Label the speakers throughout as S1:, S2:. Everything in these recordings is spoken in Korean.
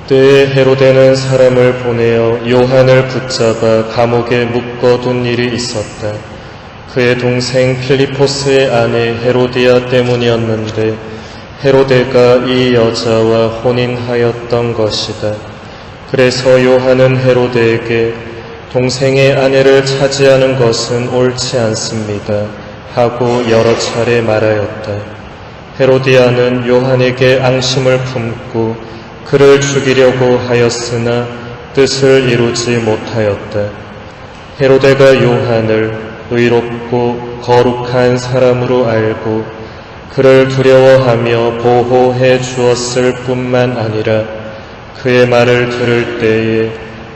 S1: 그때에 헤로데는 사람을 보내어 요한을 붙잡아 감옥에 묶어둔 일이 있었다. 그의 동생 필리포스의 아내 헤로디아 때문이었는데 헤로데가 이 여자와 혼인하였던 것이다. 그래서 요한은 헤로데에게 동생의 아내를 차지하는 것은 옳지 않습니다 하고 여러 차례 말하였다. 헤로디아는 요한에게 앙심을 품고 그를 죽이려고 하였으나 뜻을 이루지 못하였다. 헤로데가 요한을 의롭고 거룩한 사람으로 알고 그를 두려워하며 보호해 주었을 뿐만 아니라 그의 말을 들을 때에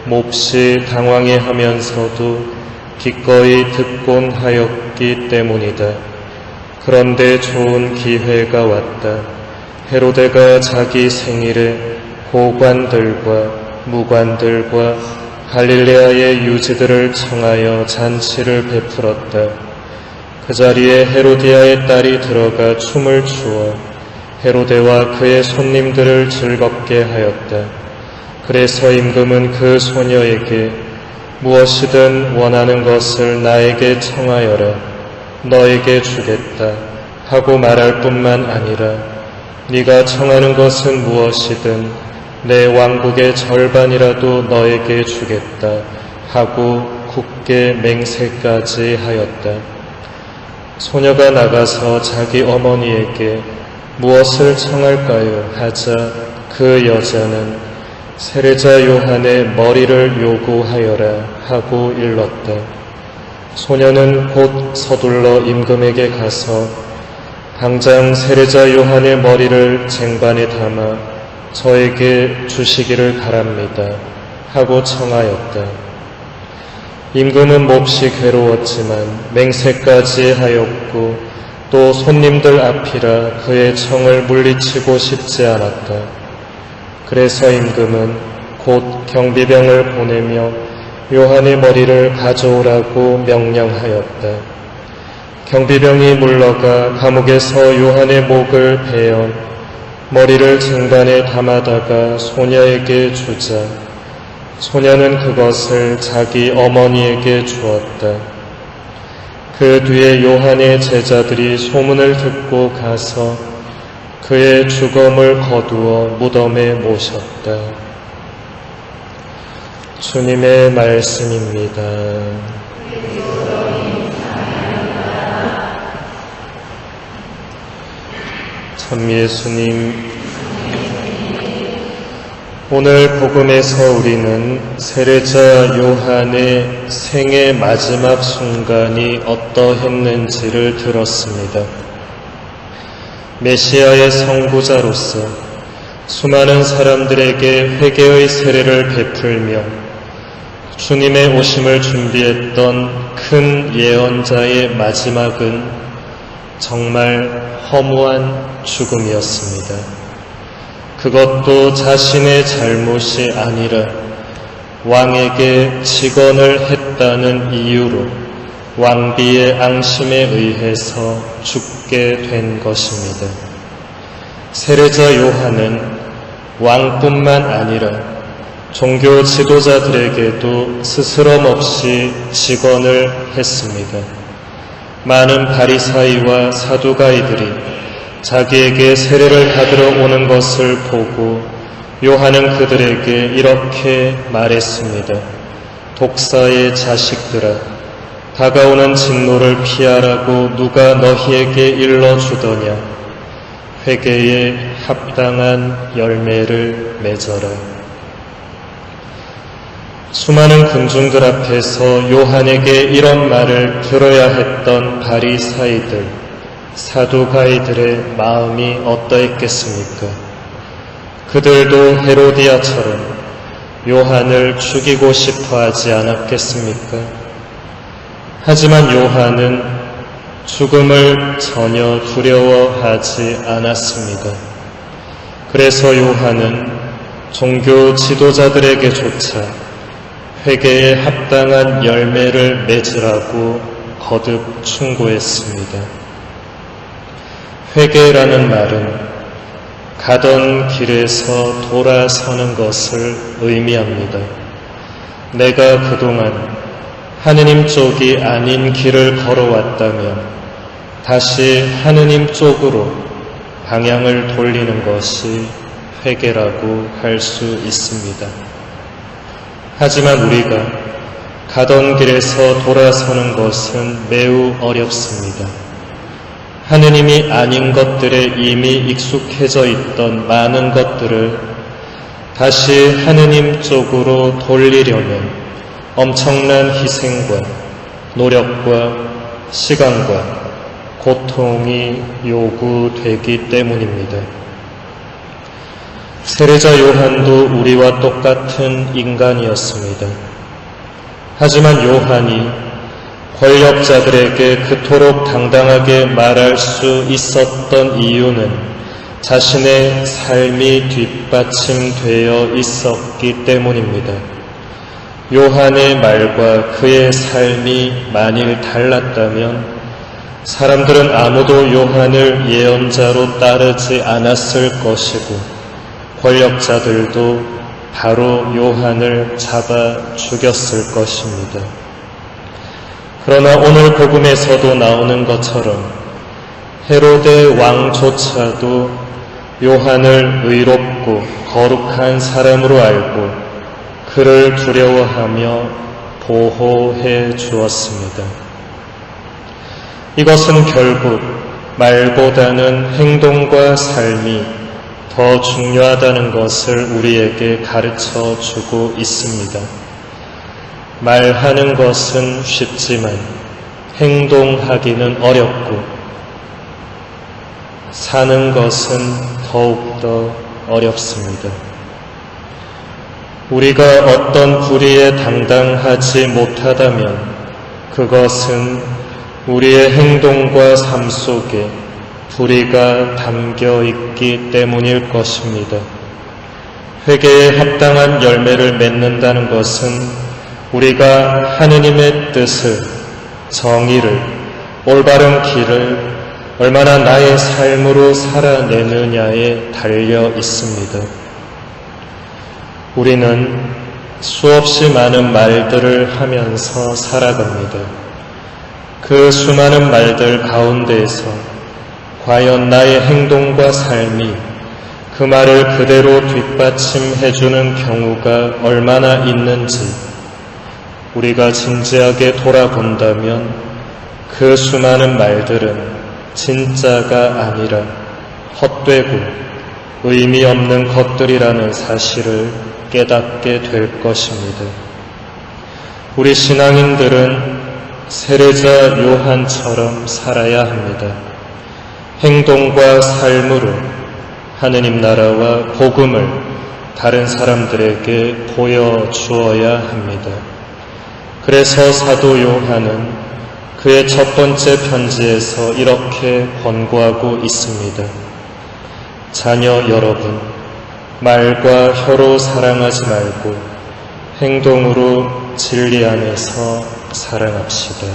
S1: 몹시 당황해하면서도 기꺼이 듣곤 하였기 때문이다. 그런데 좋은 기회가 왔다. 헤로데가 자기 생일에 고관들과 무관들과 갈릴레아의 유지들을 청하여 잔치를 베풀었다. 그 자리에 헤로디아의 딸이 들어가 춤을 추어 헤로데와 그의 손님들을 즐겁게 하였다. 그래서 임금은 그 소녀에게 무엇이든 원하는 것을 나에게 청하여라, 너에게 주겠다 하고 말할 뿐만 아니라 네가 청하는 것은 무엇이든 내 왕국의 절반이라도 너에게 주겠다 하고 굳게 맹세까지 하였다. 소녀가 나가서 자기 어머니에게 무엇을 청할까요? 하자 그 여자는 세례자 요한의 머리를 요구하여라 하고 일렀다. 소녀는 곧 서둘러 임금에게 가서 당장 세례자 요한의 머리를 쟁반에 담아 저에게 주시기를 바랍니다 하고 청하였다. 임금은 몹시 괴로웠지만 맹세까지 하였고 또 손님들 앞이라 그의 청을 물리치고 싶지 않았다. 그래서 임금은 곧 경비병을 보내며 요한의 머리를 가져오라고 명령하였다. 경비병이 물러가 감옥에서 요한의 목을 베어 머리를 쟁반에 담아다가 소녀에게 주자 소녀는 그것을 자기 어머니에게 주었다. 그 뒤에 요한의 제자들이 소문을 듣고 가서 그의 주검을 거두어 무덤에 모셨다. 주님의 말씀입니다. 참 예수님, 오늘 복음에서 우리는 세례자 요한의 생의 마지막 순간이 어떠했는지를 들었습니다. 메시아의 선구자로서 수많은 사람들에게 회개의 세례를 베풀며 주님의 오심을 준비했던 큰 예언자의 마지막은 정말 허무한 죽음이었습니다. 그것도 자신의 잘못이 아니라 왕에게 직언을 했다는 이유로 왕비의 앙심에 의해서 죽게 된 것입니다. 세례자 요한은 왕뿐만 아니라 종교 지도자들에게도 스스럼 없이 직언을 했습니다. 많은 바리사이와 사두가이들이 자기에게 세례를 받으러 오는 것을 보고 요한은 그들에게 이렇게 말했습니다. 독사의 자식들아, 다가오는 진노를 피하라고 누가 너희에게 일러주더냐. 회개에 합당한 열매를 맺어라. 수많은 군중들 앞에서 요한에게 이런 말을 들어야 했던 바리사이들, 사두가이들의 마음이 어떠했겠습니까? 그들도 헤로디아처럼 요한을 죽이고 싶어 하지 않았겠습니까? 하지만 요한은 죽음을 전혀 두려워하지 않았습니다. 그래서 요한은 종교 지도자들에게조차 회개에 합당한 열매를 맺으라고 거듭 충고했습니다. 회개라는 말은 가던 길에서 돌아서는 것을 의미합니다. 내가 그동안 하느님 쪽이 아닌 길을 걸어왔다면 다시 하느님 쪽으로 방향을 돌리는 것이 회개라고 할 수 있습니다. 하지만 우리가 가던 길에서 돌아서는 것은 매우 어렵습니다. 하느님이 아닌 것들에 이미 익숙해져 있던 많은 것들을 다시 하느님 쪽으로 돌리려면 엄청난 희생과 노력과 시간과 고통이 요구되기 때문입니다. 세례자 요한도 우리와 똑같은 인간이었습니다. 하지만 요한이 권력자들에게 그토록 당당하게 말할 수 있었던 이유는 자신의 삶이 뒷받침되어 있었기 때문입니다. 요한의 말과 그의 삶이 만일 달랐다면 사람들은 아무도 요한을 예언자로 따르지 않았을 것이고 권력자들도 바로 요한을 잡아 죽였을 것입니다. 그러나 오늘 복음에서도 나오는 것처럼 헤로데 왕조차도 요한을 의롭고 거룩한 사람으로 알고 그를 두려워하며 보호해 주었습니다. 이것은 결국 말보다는 행동과 삶이 더 중요하다는 것을 우리에게 가르쳐 주고 있습니다. 말하는 것은 쉽지만 행동하기는 어렵고 사는 것은 더욱더 어렵습니다. 우리가 어떤 불의에 당당하지 못하다면 그것은 우리의 행동과 삶 속에 불의가 담겨 있기 때문일 것입니다. 회개에 합당한 열매를 맺는다는 것은 우리가 하느님의 뜻을, 정의를, 올바른 길을 얼마나 나의 삶으로 살아내느냐에 달려 있습니다. 우리는 수없이 많은 말들을 하면서 살아갑니다. 그 수많은 말들 가운데에서 과연 나의 행동과 삶이 그 말을 그대로 뒷받침해주는 경우가 얼마나 있는지 우리가 진지하게 돌아본다면 그 수많은 말들은 진짜가 아니라 헛되고 의미 없는 것들이라는 사실을 깨닫게 될 것입니다. 우리 신앙인들은 세례자 요한처럼 살아야 합니다. 행동과 삶으로 하느님 나라와 복음을 다른 사람들에게 보여주어야 합니다. 그래서 사도 요한은 그의 첫 번째 편지에서 이렇게 권고하고 있습니다. 자녀 여러분, 말과 혀로 사랑하지 말고 행동으로 진리 안에서 사랑합시다.